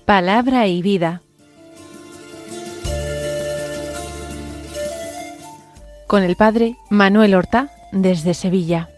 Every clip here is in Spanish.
Palabra y vida. Con el padre Manuel Horta, desde Sevilla.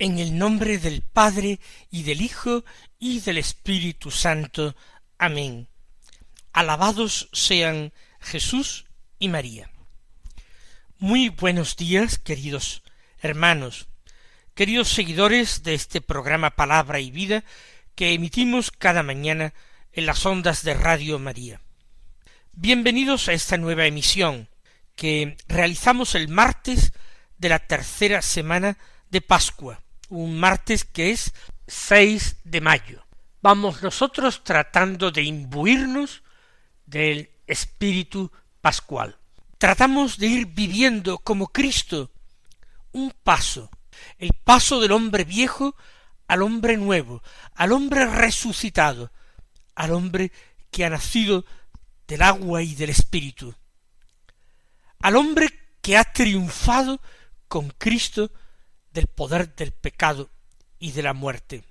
En el nombre del Padre, y del Hijo, y del Espíritu Santo. Amén. Alabados sean Jesús y María. Muy buenos días, queridos hermanos, queridos seguidores de este programa Palabra y Vida, que emitimos cada mañana en las ondas de Radio María. Bienvenidos a esta nueva emisión, que realizamos el martes de la tercera semana de Pascua, un martes que es 6 de mayo. Vamos nosotros tratando de imbuirnos del espíritu pascual. Tratamos de ir viviendo como Cristo un paso, el paso del hombre viejo al hombre nuevo, al hombre resucitado, al hombre que ha nacido del agua y del espíritu, al hombre que ha triunfado con Cristo del poder del pecado y de la muerte.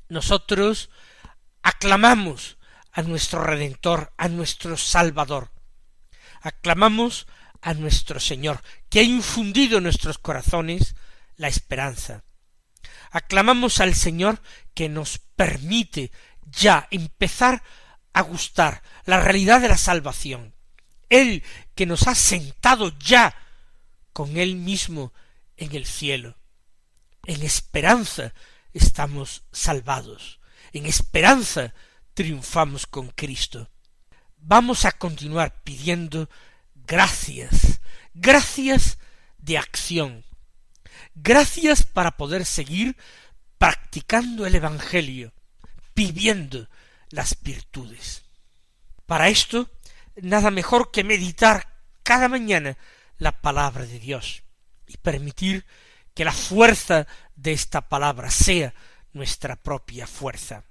Nosotros aclamamos a nuestro Redentor, a nuestro Salvador. Aclamamos a nuestro Señor, que ha infundido en nuestros corazones la esperanza. Aclamamos al Señor que nos permite ya empezar a gustar la realidad de la salvación. Él que nos ha sentado ya con Él mismo en el cielo. En esperanza estamos salvados. En esperanza triunfamos con Cristo. Vamos a continuar pidiendo gracias, gracias de acción, gracias para poder seguir practicando el Evangelio, viviendo las virtudes. Para esto, nada mejor que meditar cada mañana la palabra de Dios y permitir que la fuerza de esta palabra sea nuestra propia fuerza.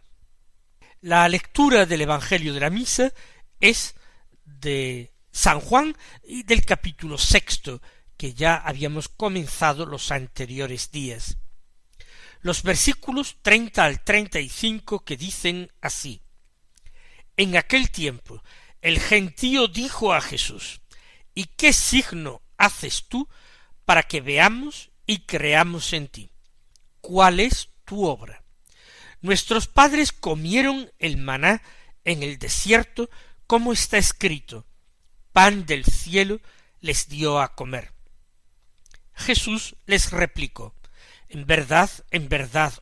La lectura del Evangelio de la Misa es de San Juan y del capítulo 6, que ya habíamos comenzado los anteriores días. Los versículos 30 al 35 que dicen así: En aquel tiempo el gentío dijo a Jesús: ¿Y qué signo haces tú para que veamos y creamos en ti? ¿Cuál es tu obra? Nuestros padres comieron el maná en el desierto, como está escrito: pan del cielo les dio a comer. Jesús les replicó: en verdad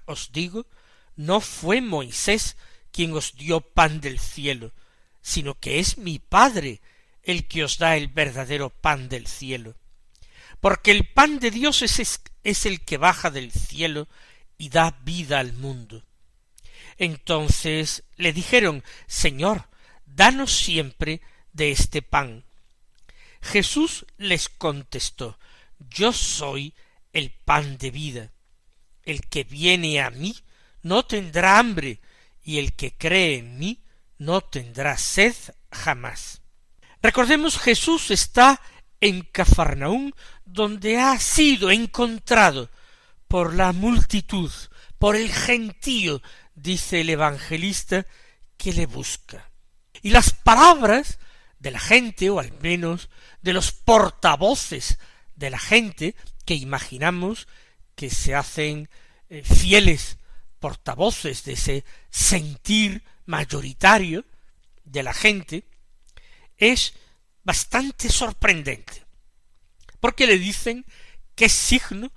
os digo, no fue Moisés quien os dio pan del cielo, sino que es mi Padre el que os da el verdadero pan del cielo. Porque el pan de Dios es el que baja del cielo y da vida al mundo. Entonces le dijeron: Señor, danos siempre de este pan. Jesús les contestó: Yo soy el pan de vida. El que viene a mí no tendrá hambre, y el que cree en mí no tendrá sed jamás. Recordemos, Jesús está en Cafarnaúm, donde ha sido encontrado por la multitud, por el gentío, dice el evangelista, que le busca. Y las palabras de la gente, o al menos de los portavoces de la gente, que imaginamos que se hacen fieles portavoces de ese sentir mayoritario de la gente, es bastante sorprendente, porque le dicen: ¿qué signo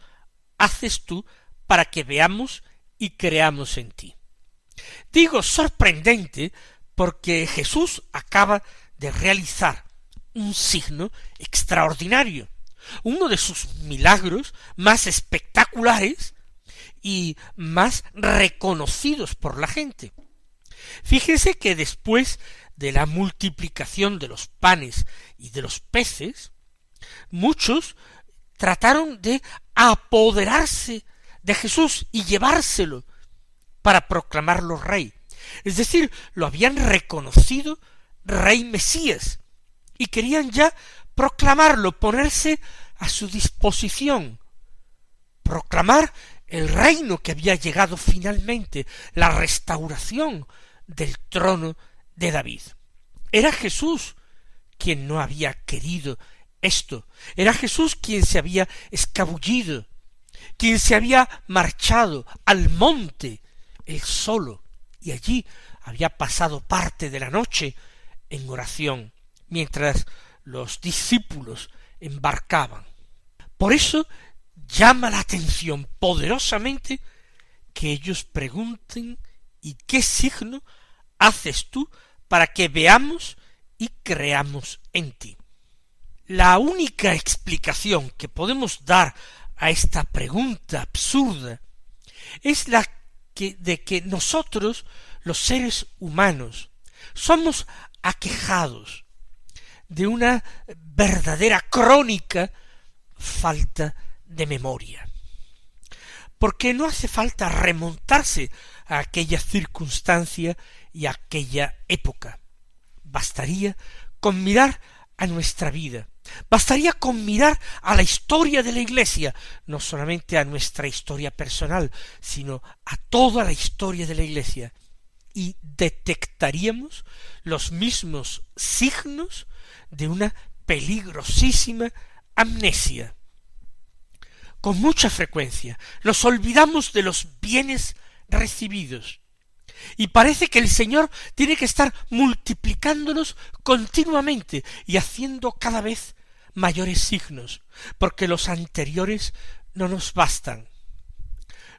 haces tú para que veamos y creamos en ti? Digo sorprendente porque Jesús acaba de realizar un signo extraordinario, uno de sus milagros más espectaculares y más reconocidos por la gente. Fíjese que después de la multiplicación de los panes y de los peces, muchos trataron de apoderarse de Jesús y llevárselo para proclamarlo rey. Es decir, lo habían reconocido rey Mesías y querían ya proclamarlo, ponerse a su disposición, proclamar el reino que había llegado finalmente, la restauración del trono de David. Era Jesús quien no había querido esto, era Jesús quien se había escabullido, quien se había marchado al monte él solo, y allí había pasado parte de la noche en oración, mientras los discípulos embarcaban. Por eso llama la atención poderosamente que ellos pregunten: ¿y qué signo haces tú para que veamos y creamos en ti? La única explicación que podemos dar a esta pregunta absurda es la de que nosotros, los seres humanos, somos aquejados de una verdadera crónica falta de memoria. Porque no hace falta remontarse a aquella circunstancia y a aquella época. Bastaría con mirar a nuestra vida, bastaría con mirar a la historia de la Iglesia, no solamente a nuestra historia personal, sino a toda la historia de la Iglesia, y detectaríamos los mismos signos de una peligrosísima amnesia. Con mucha frecuencia nos olvidamos de los bienes recibidos, y parece que el Señor tiene que estar multiplicándolos continuamente y haciendo cada vez mayores signos, porque los anteriores no nos bastan.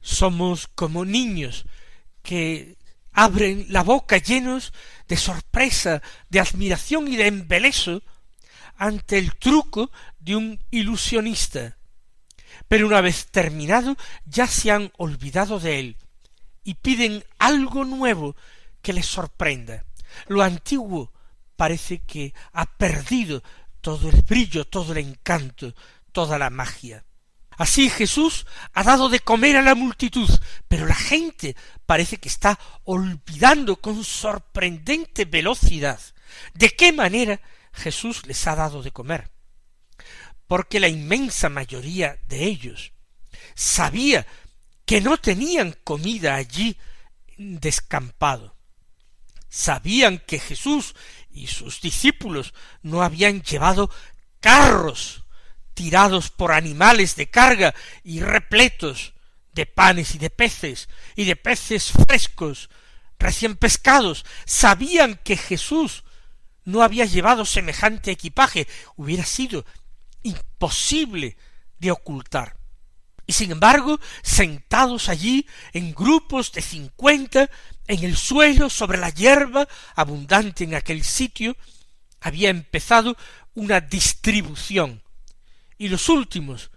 Somos como niños que abren la boca llenos de sorpresa, de admiración y de embeleso ante el truco de un ilusionista, pero una vez terminado ya se han olvidado de él y piden algo nuevo que les sorprenda. Lo antiguo parece que ha perdido todo el brillo, todo el encanto, toda la magia. Así Jesús ha dado de comer a la multitud, pero la gente parece que está olvidando con sorprendente velocidad de qué manera Jesús les ha dado de comer. Porque la inmensa mayoría de ellos sabía que no tenían comida allí descampado. Sabían que Jesús y sus discípulos no habían llevado carros tirados por animales de carga y repletos de panes y de peces frescos, recién pescados. Sabían que Jesús no había llevado semejante equipaje, hubiera sido imposible de ocultar. Y sin embargo, sentados allí en grupos de 50, en el suelo, sobre la hierba abundante en aquel sitio, había empezado una distribución, y los últimos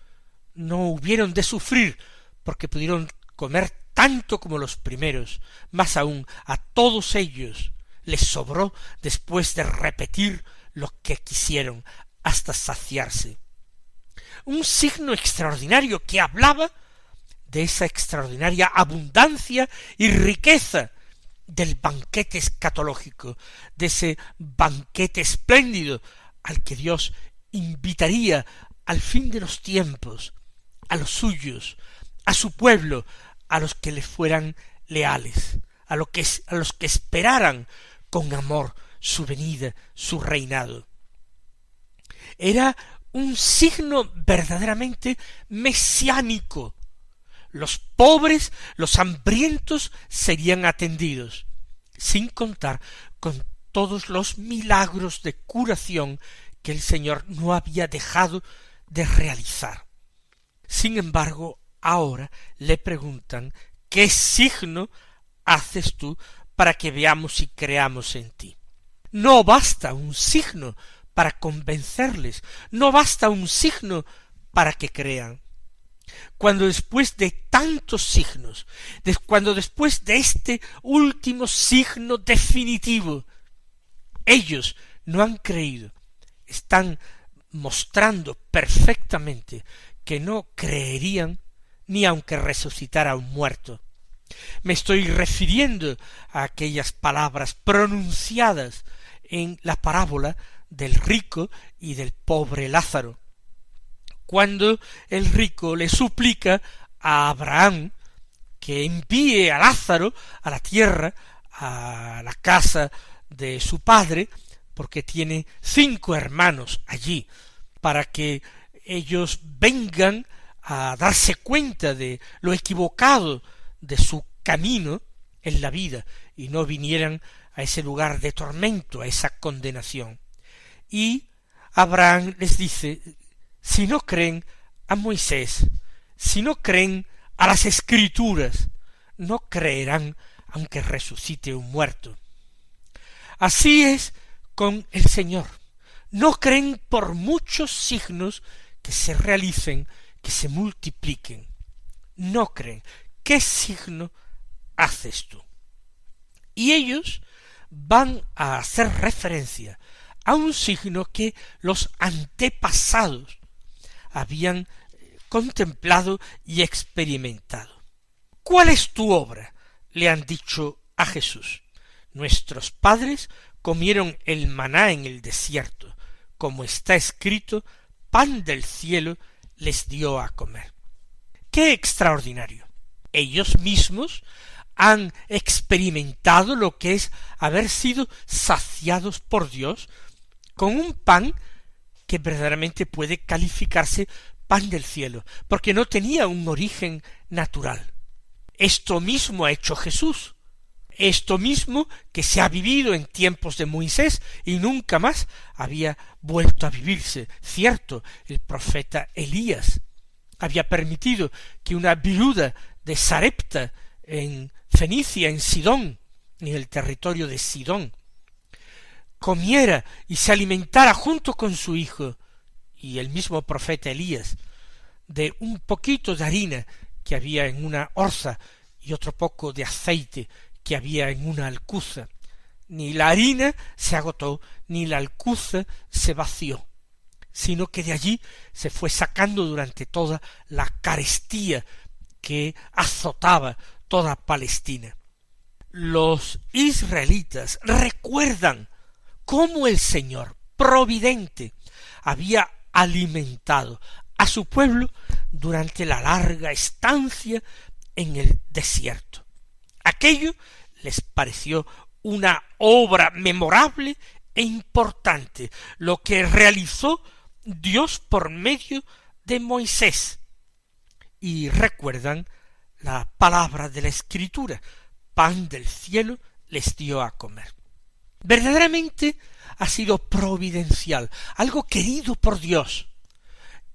no hubieron de sufrir, porque pudieron comer tanto como los primeros. Más aún, a todos ellos les sobró después de repetir lo que quisieron hasta saciarse. Un signo extraordinario que hablaba de esa extraordinaria abundancia y riqueza del banquete escatológico, de ese banquete espléndido al que Dios invitaría al fin de los tiempos, a los suyos, a su pueblo, a los que le fueran leales, a los que esperaran con amor su venida, su reinado. Era un signo verdaderamente mesiánico. Los pobres, los hambrientos serían atendidos, sin contar con todos los milagros de curación que el Señor no había dejado de realizar. Sin embargo, ahora le preguntan: ¿qué signo haces tú para que veamos y creamos en ti? No basta un signo para convencerles, no basta un signo para que crean. Cuando después de tantos signos, cuando después de este último signo definitivo, ellos no han creído, están mostrando perfectamente que no creerían ni aunque resucitara un muerto. Me estoy refiriendo a aquellas palabras pronunciadas en la parábola del rico y del pobre Lázaro, cuando el rico le suplica a Abraham que envíe a Lázaro a la tierra, a la casa de su padre, porque tiene 5 hermanos allí, para que ellos vengan a darse cuenta de lo equivocado de su camino en la vida, y no vinieran a ese lugar de tormento, a esa condenación. Y Abraham les dice, si no creen a Moisés, si no creen a las Escrituras, no creerán aunque resucite un muerto. Así es con el Señor. No creen por muchos signos que se realicen, que se multipliquen. No creen. ¿Qué signo haces tú? Y ellos van a hacer referencia a un signo que los antepasados habían contemplado y experimentado. ¿Cuál es tu obra?, le han dicho a Jesús. Nuestros padres comieron el maná en el desierto, como está escrito, pan del cielo les dio a comer. ¡Qué extraordinario! Ellos mismos han experimentado lo que es haber sido saciados por Dios con un pan que verdaderamente puede calificarse pan del cielo, porque no tenía un origen natural. Esto mismo ha hecho Jesús, esto mismo que se ha vivido en tiempos de Moisés y nunca más había vuelto a vivirse. Cierto, el profeta Elías había permitido que una viuda de Sarepta en Fenicia, en Sidón, en el territorio de Sidón, comiera y se alimentara junto con su hijo, y el mismo profeta Elías, de un poquito de harina que había en una orza y otro poco de aceite que había en una alcuza. Ni la harina se agotó, ni la alcuza se vació, sino que de allí se fue sacando durante toda la carestía que azotaba toda Palestina. Los israelitas recuerdan cómo el Señor providente había alimentado a su pueblo durante la larga estancia en el desierto. Aquello les pareció una obra memorable e importante, lo que realizó Dios por medio de Moisés. Y recuerdan la palabra de la Escritura, pan del cielo les dio a comer. Verdaderamente ha sido providencial, algo querido por Dios,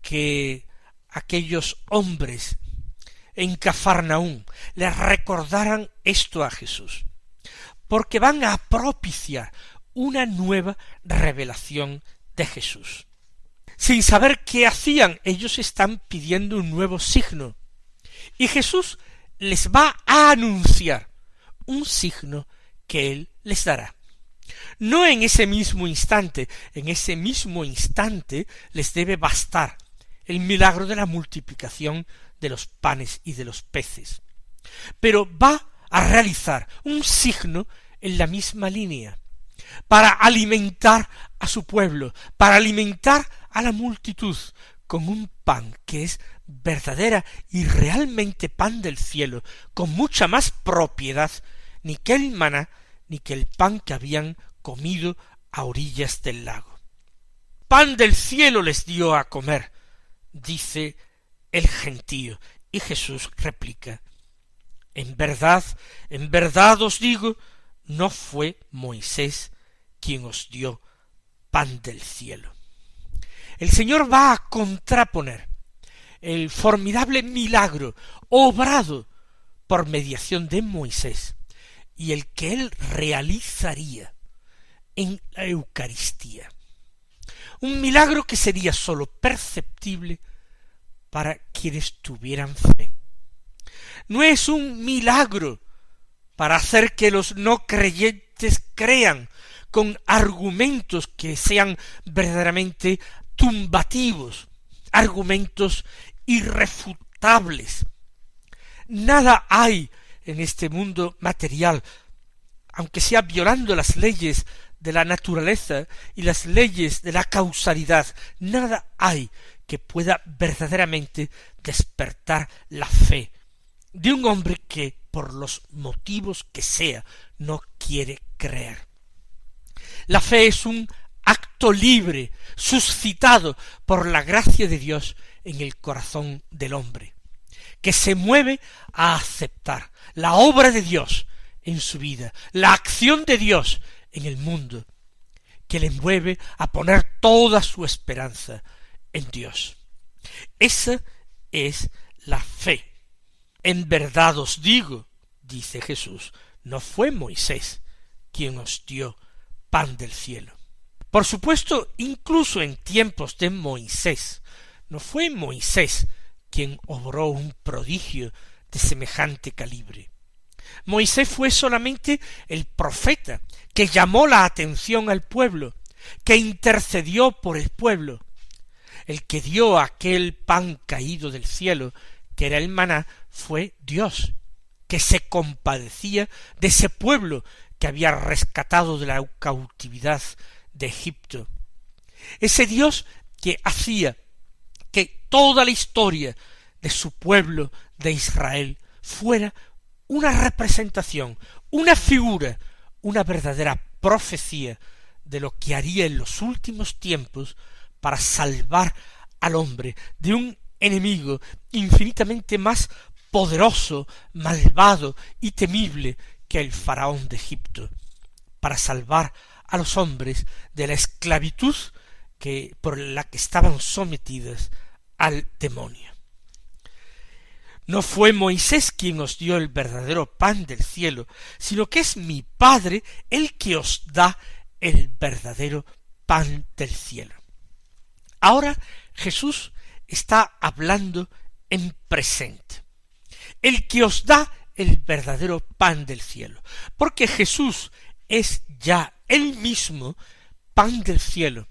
que aquellos hombres en Cafarnaúm les recordaran esto a Jesús, porque van a propiciar una nueva revelación de Jesús. Sin saber qué hacían, ellos están pidiendo un nuevo signo, y Jesús les va a anunciar un signo que Él les dará. No en ese mismo instante, en ese mismo instante les debe bastar el milagro de la multiplicación de los panes y de los peces, pero va a realizar un signo en la misma línea, para alimentar a su pueblo, para alimentar a la multitud con un pan que es verdadera y realmente pan del cielo, con mucha más propiedad ni que el maná ni que el pan que habían comido a orillas del lago. Pan del cielo les dio a comer, dice el gentío, y Jesús replica, en verdad os digo, no fue Moisés quien os dio pan del cielo. El Señor va a contraponer el formidable milagro obrado por mediación de Moisés y el que él realizaría en la Eucaristía. Un milagro que sería sólo perceptible para quienes tuvieran fe. No es un milagro para hacer que los no creyentes crean, con argumentos que sean verdaderamente tumbativos, argumentos irrefutables. Nada hay en este mundo material, aunque sea violando las leyes de la naturaleza y las leyes de la causalidad, nada hay que pueda verdaderamente despertar la fe de un hombre que, por los motivos que sea, no quiere creer. La fe es un acto libre, suscitado por la gracia de Dios en el corazón del hombre, que se mueve a aceptar la obra de Dios en su vida, la acción de Dios en el mundo, que le mueve a poner toda su esperanza en Dios. Esa es la fe. En verdad os digo, dice Jesús, no fue Moisés quien os dio pan del cielo. Por supuesto, incluso en tiempos de Moisés, no fue Moisés quien obró un prodigio de semejante calibre. Moisés fue solamente el profeta que llamó la atención al pueblo, que intercedió por el pueblo. El que dio aquel pan caído del cielo, que era el maná, fue Dios, que se compadecía de ese pueblo que había rescatado de la cautividad de Egipto. Ese Dios que hacía que toda la historia de su pueblo de Israel fuera una representación, una figura, una verdadera profecía de lo que haría en los últimos tiempos para salvar al hombre de un enemigo infinitamente más poderoso, malvado y temible que el faraón de Egipto, para salvar a los hombres de la esclavitud por la que estaban sometidas al demonio. No fue Moisés quien os dio el verdadero pan del cielo, sino que es mi Padre el que os da el verdadero pan del cielo. Ahora Jesús está hablando en presente. El que os da el verdadero pan del cielo, porque Jesús es ya él mismo pan del cielo.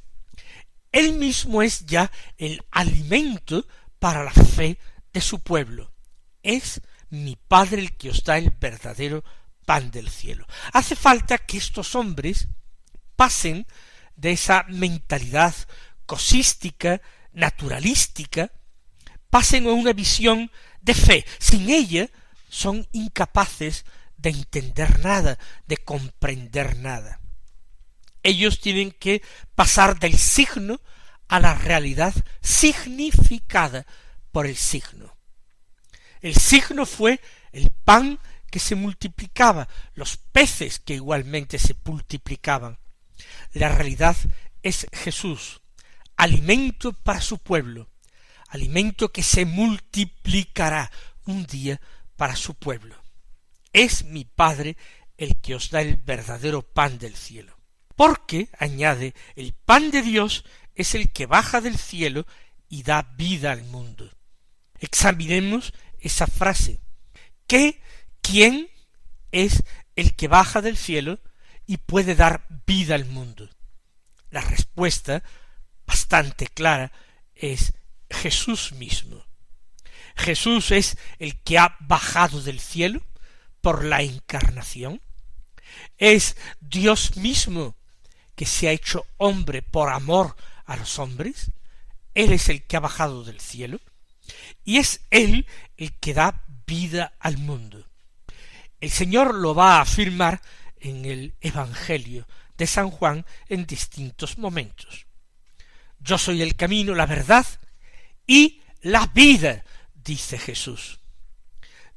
Él mismo es ya el alimento para la fe de su pueblo. Es mi Padre el que os da el verdadero pan del cielo. Hace falta que estos hombres pasen de esa mentalidad cosística, naturalística, pasen a una visión de fe. Sin ella son incapaces de entender nada, de comprender nada. Ellos tienen que pasar del signo a la realidad significada por el signo. El signo fue el pan que se multiplicaba, los peces que igualmente se multiplicaban. La realidad es Jesús, alimento para su pueblo, alimento que se multiplicará un día para su pueblo. Es mi Padre el que os da el verdadero pan del cielo. Porque, añade, el pan de Dios es el que baja del cielo y da vida al mundo. Examinemos esa frase. ¿Quién es el que baja del cielo y puede dar vida al mundo? La respuesta, bastante clara, es Jesús mismo. Jesús es el que ha bajado del cielo por la encarnación. Es Dios mismo que se ha hecho hombre por amor a los hombres. Él es el que ha bajado del cielo y es Él el que da vida al mundo. El Señor lo va a afirmar en el Evangelio de San Juan en distintos momentos. Yo soy el camino, la verdad y la vida, dice Jesús.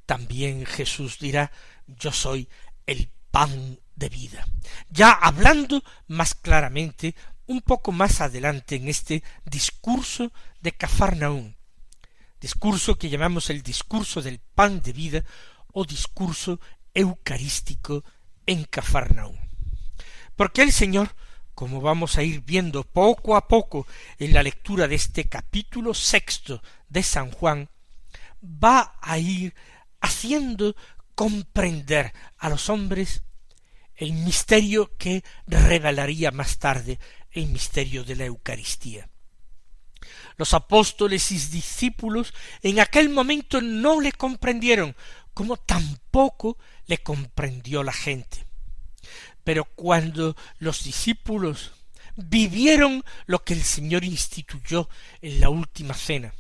También Jesús dirá, yo soy el pan de vida. Ya hablando más claramente, un poco más adelante en este discurso de Cafarnaún, discurso que llamamos el discurso del pan de vida o discurso eucarístico en Cafarnaún. Porque el Señor, como vamos a ir viendo poco a poco en la lectura de este capítulo 6 de San Juan, va a ir haciendo comprender a los hombres el misterio que revelaría más tarde el misterio de la Eucaristía. Los apóstoles y discípulos en aquel momento no le comprendieron, como tampoco le comprendió la gente. Pero cuando los discípulos vivieron lo que el Señor instituyó en la última cena,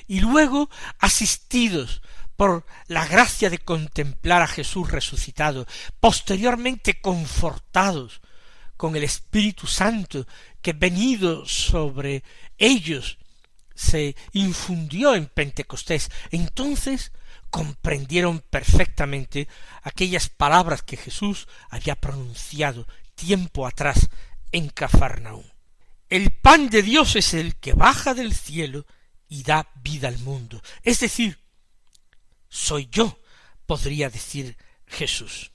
y luego, asistidos por la gracia de contemplar a Jesús resucitado, posteriormente confortados con el Espíritu Santo que venido sobre ellos se infundió en Pentecostés, entonces comprendieron perfectamente aquellas palabras que Jesús había pronunciado tiempo atrás en Cafarnaúm. El pan de Dios es el que baja del cielo y da vida al mundo. Es decir, soy yo, podría decir Jesús.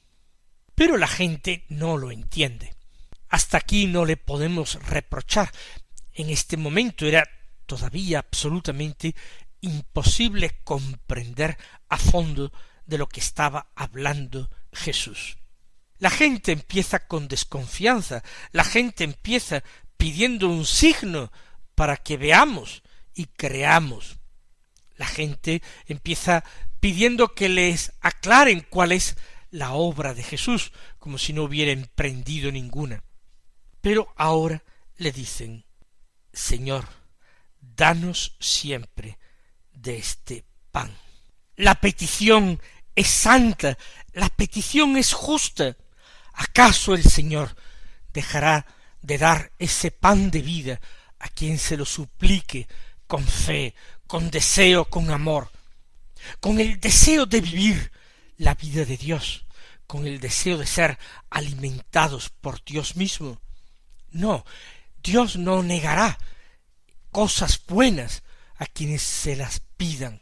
Pero la gente no lo entiende. Hasta aquí no le podemos reprochar. En este momento era todavía absolutamente imposible comprender a fondo de lo que estaba hablando Jesús. La gente empieza con desconfianza, la gente empieza pidiendo un signo para que veamos y creamos. La gente empieza pidiendo que les aclaren cuál es la obra de Jesús, como si no hubiera emprendido ninguna. Pero ahora le dicen: Señor, danos siempre de este pan. La petición es santa, la petición es justa. ¿Acaso el Señor dejará de dar ese pan de vida a quien se lo suplique con fe, con deseo, con amor, con el deseo de vivir la vida de Dios, con el deseo de ser alimentados por Dios mismo? No, Dios no negará cosas buenas a quienes se las pidan.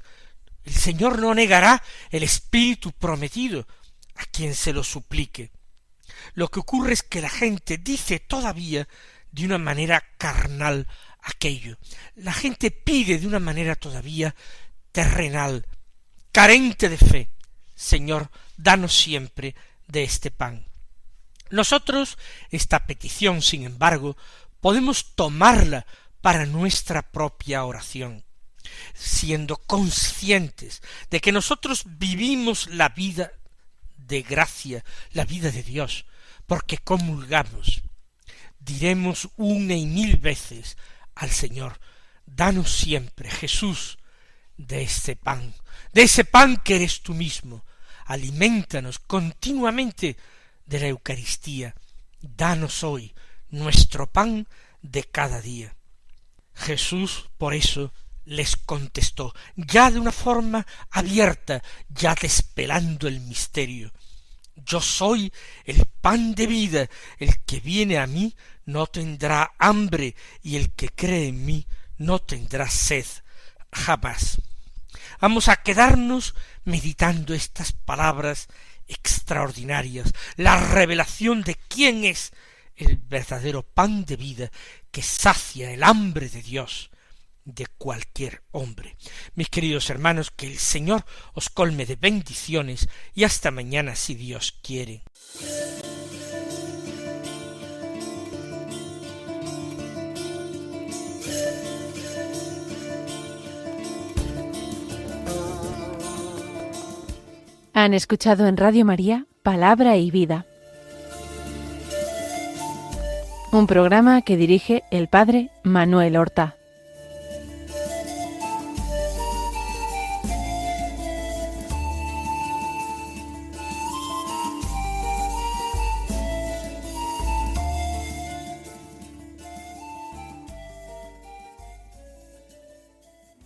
El Señor no negará el Espíritu prometido a quien se lo suplique. Lo que ocurre es que la gente dice todavía de una manera carnal aquello. La gente pide de una manera todavía terrenal, carente de fe: Señor, danos siempre de este pan. Nosotros esta petición, sin embargo, podemos tomarla para nuestra propia oración, siendo conscientes de que nosotros vivimos la vida de gracia, la vida de Dios, porque comulgamos. Diremos una y mil veces al Señor: danos siempre, Jesús, de ese pan que eres tú mismo. Aliméntanos continuamente de la Eucaristía. Danos hoy nuestro pan de cada día. Jesús, por eso, les contestó, ya de una forma abierta, ya desvelando el misterio: yo soy el pan de vida, el que viene a mí no tendrá hambre, y el que cree en mí no tendrá sed jamás. Vamos a quedarnos meditando estas palabras extraordinarias, la revelación de quién es el verdadero pan de vida que sacia el hambre de Dios de cualquier hombre. Mis queridos hermanos, que el Señor os colme de bendiciones y hasta mañana si Dios quiere. Han escuchado en Radio María Palabra y Vida, un programa que dirige el Padre Manuel Horta.